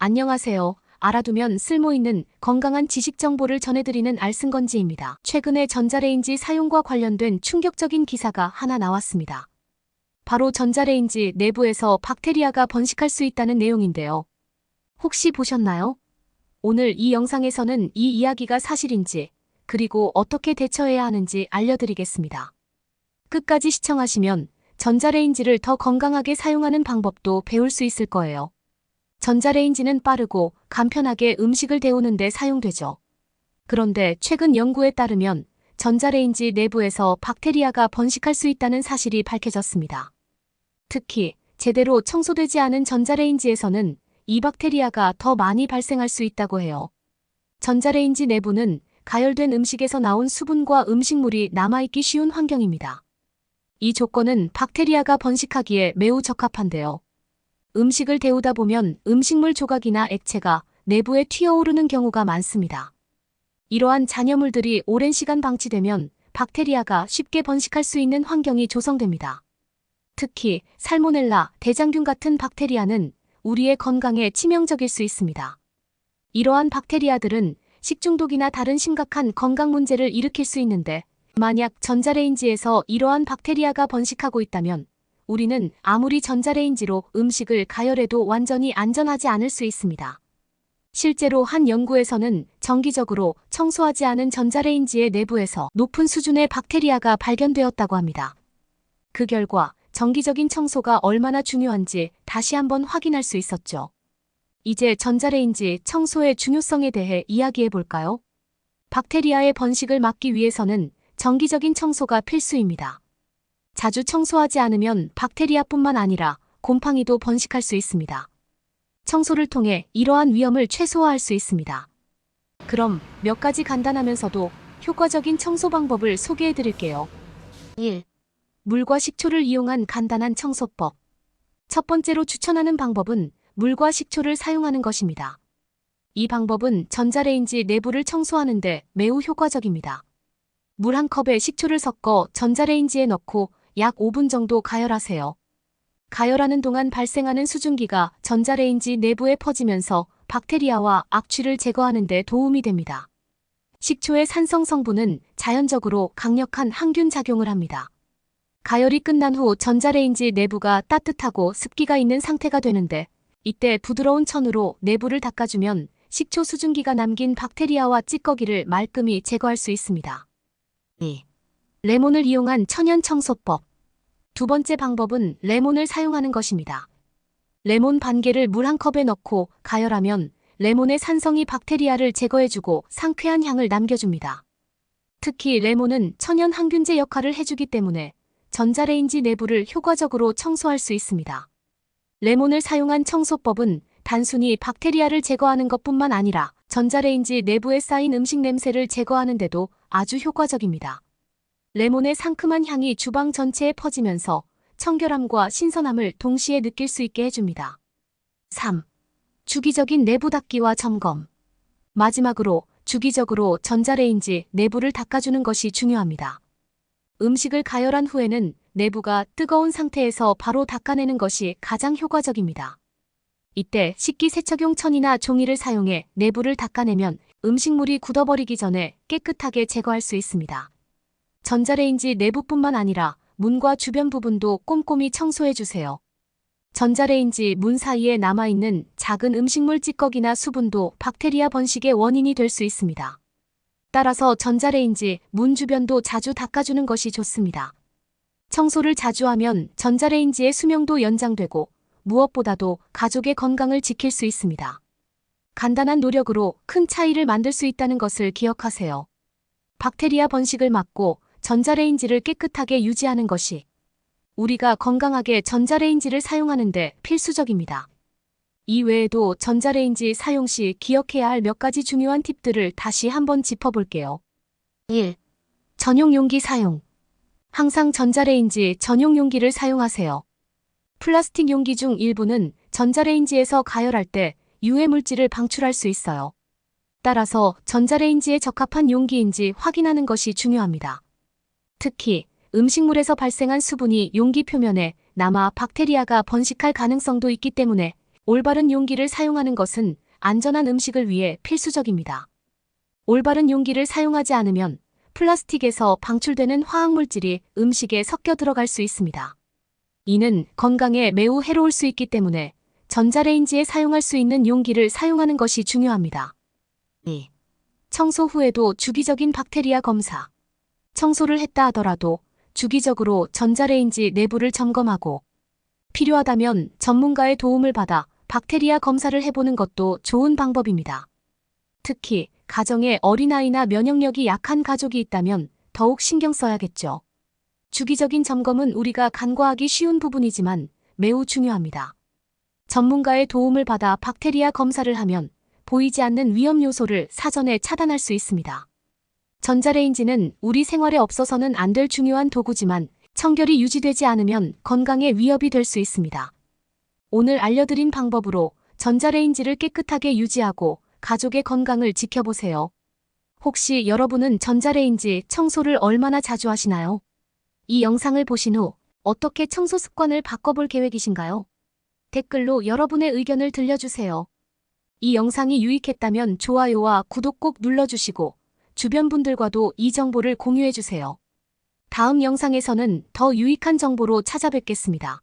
안녕하세요. 알아두면 쓸모있는 건강한 지식 정보를 전해드리는 알쓴건지입니다. 최근에 전자레인지 사용과 관련된 충격적인 기사가 하나 나왔습니다. 바로 전자레인지 내부에서 박테리아가 번식할 수 있다는 내용인데요. 혹시 보셨나요? 오늘 이 영상에서는 이 이야기가 사실인지, 그리고 어떻게 대처해야 하는지 알려드리겠습니다. 끝까지 시청하시면 전자레인지를 더 건강하게 사용하는 방법도 배울 수 있을 거예요. 전자레인지는 빠르고 간편하게 음식을 데우는 데 사용되죠. 그런데 최근 연구에 따르면 전자레인지 내부에서 박테리아가 번식할 수 있다는 사실이 밝혀졌습니다. 특히 제대로 청소되지 않은 전자레인지에서는 이 박테리아가 더 많이 발생할 수 있다고 해요. 전자레인지 내부는 가열된 음식에서 나온 수분과 음식물이 남아있기 쉬운 환경입니다. 이 조건은 박테리아가 번식하기에 매우 적합한데요. 음식을 데우다 보면 음식물 조각이나 액체가 내부에 튀어오르는 경우가 많습니다. 이러한 잔여물들이 오랜 시간 방치되면 박테리아가 쉽게 번식할 수 있는 환경이 조성됩니다. 특히 살모넬라, 대장균 같은 박테리아는 우리의 건강에 치명적일 수 있습니다. 이러한 박테리아들은 식중독이나 다른 심각한 건강 문제를 일으킬 수 있는데, 만약 전자레인지에서 이러한 박테리아가 번식하고 있다면 우리는 아무리 전자레인지로 음식을 가열해도 완전히 안전하지 않을 수 있습니다. 실제로 한 연구에서는 정기적으로 청소하지 않은 전자레인지의 내부에서 높은 수준의 박테리아가 발견되었다고 합니다. 그 결과 정기적인 청소가 얼마나 중요한지 다시 한번 확인할 수 있었죠. 이제 전자레인지 청소의 중요성에 대해 이야기해 볼까요? 박테리아의 번식을 막기 위해서는 정기적인 청소가 필수입니다. 자주 청소하지 않으면 박테리아뿐만 아니라 곰팡이도 번식할 수 있습니다. 청소를 통해 이러한 위험을 최소화할 수 있습니다. 그럼 몇 가지 간단하면서도 효과적인 청소 방법을 소개해 드릴게요. 1. 물과 식초를 이용한 간단한 청소법. 첫 번째로 추천하는 방법은 물과 식초를 사용하는 것입니다. 이 방법은 전자레인지 내부를 청소하는데 매우 효과적입니다. 물 한 컵에 식초를 섞어 전자레인지에 넣고 약 5분 정도 가열하세요. 가열하는 동안 발생하는 수증기가 전자레인지 내부에 퍼지면서 박테리아와 악취를 제거하는 데 도움이 됩니다. 식초의 산성 성분은 자연적으로 강력한 항균 작용을 합니다. 가열이 끝난 후 전자레인지 내부가 따뜻하고 습기가 있는 상태가 되는데, 이때 부드러운 천으로 내부를 닦아주면 식초 수증기가 남긴 박테리아와 찌꺼기를 말끔히 제거할 수 있습니다. 2. 레몬을 이용한 천연 청소법. 두 번째 방법은 레몬을 사용하는 것입니다. 레몬 반 개를 물 한 컵에 넣고 가열하면 레몬의 산성이 박테리아를 제거해주고 상쾌한 향을 남겨줍니다. 특히 레몬은 천연 항균제 역할을 해주기 때문에 전자레인지 내부를 효과적으로 청소할 수 있습니다. 레몬을 사용한 청소법은 단순히 박테리아를 제거하는 것뿐만 아니라 전자레인지 내부에 쌓인 음식 냄새를 제거하는 데도 아주 효과적입니다. 레몬의 상큼한 향이 주방 전체에 퍼지면서 청결함과 신선함을 동시에 느낄 수 있게 해줍니다. 3. 주기적인 내부 닦기와 점검. 마지막으로 주기적으로 전자레인지 내부를 닦아주는 것이 중요합니다. 음식을 가열한 후에는 내부가 뜨거운 상태에서 바로 닦아내는 것이 가장 효과적입니다. 이때 식기세척용 천이나 종이를 사용해 내부를 닦아내면 음식물이 굳어버리기 전에 깨끗하게 제거할 수 있습니다. 전자레인지 내부뿐만 아니라 문과 주변 부분도 꼼꼼히 청소해주세요. 전자레인지 문 사이에 남아있는 작은 음식물 찌꺼기나 수분도 박테리아 번식의 원인이 될 수 있습니다. 따라서 전자레인지 문 주변도 자주 닦아주는 것이 좋습니다. 청소를 자주 하면 전자레인지의 수명도 연장되고 무엇보다도 가족의 건강을 지킬 수 있습니다. 간단한 노력으로 큰 차이를 만들 수 있다는 것을 기억하세요. 박테리아 번식을 막고 전자레인지를 깨끗하게 유지하는 것이 우리가 건강하게 전자레인지를 사용하는 데 필수적입니다. 이 외에도 전자레인지 사용 시 기억해야 할 몇 가지 중요한 팁들을 다시 한번 짚어볼게요. 1. 전용 용기 사용. 항상 전자레인지 전용 용기를 사용하세요. 플라스틱 용기 중 일부는 전자레인지에서 가열할 때 유해 물질을 방출할 수 있어요. 따라서 전자레인지에 적합한 용기인지 확인하는 것이 중요합니다. 특히 음식물에서 발생한 수분이 용기 표면에 남아 박테리아가 번식할 가능성도 있기 때문에 올바른 용기를 사용하는 것은 안전한 음식을 위해 필수적입니다. 올바른 용기를 사용하지 않으면 플라스틱에서 방출되는 화학물질이 음식에 섞여 들어갈 수 있습니다. 이는 건강에 매우 해로울 수 있기 때문에 전자레인지에 사용할 수 있는 용기를 사용하는 것이 중요합니다. 2. 청소 후에도 주기적인 박테리아 검사. 청소를 했다 하더라도 주기적으로 전자레인지 내부를 점검하고 필요하다면 전문가의 도움을 받아 박테리아 검사를 해보는 것도 좋은 방법입니다. 특히 가정에 어린아이나 면역력이 약한 가족이 있다면 더욱 신경 써야겠죠. 주기적인 점검은 우리가 간과하기 쉬운 부분이지만 매우 중요합니다. 전문가의 도움을 받아 박테리아 검사를 하면 보이지 않는 위험 요소를 사전에 차단할 수 있습니다. 전자레인지는 우리 생활에 없어서는 안 될 중요한 도구지만 청결이 유지되지 않으면 건강에 위협이 될 수 있습니다. 오늘 알려드린 방법으로 전자레인지를 깨끗하게 유지하고 가족의 건강을 지켜보세요. 혹시 여러분은 전자레인지 청소를 얼마나 자주 하시나요? 이 영상을 보신 후 어떻게 청소 습관을 바꿔볼 계획이신가요? 댓글로 여러분의 의견을 들려주세요. 이 영상이 유익했다면 좋아요와 구독 꼭 눌러주시고 주변 분들과도 이 정보를 공유해주세요. 다음 영상에서는 더 유익한 정보로 찾아뵙겠습니다.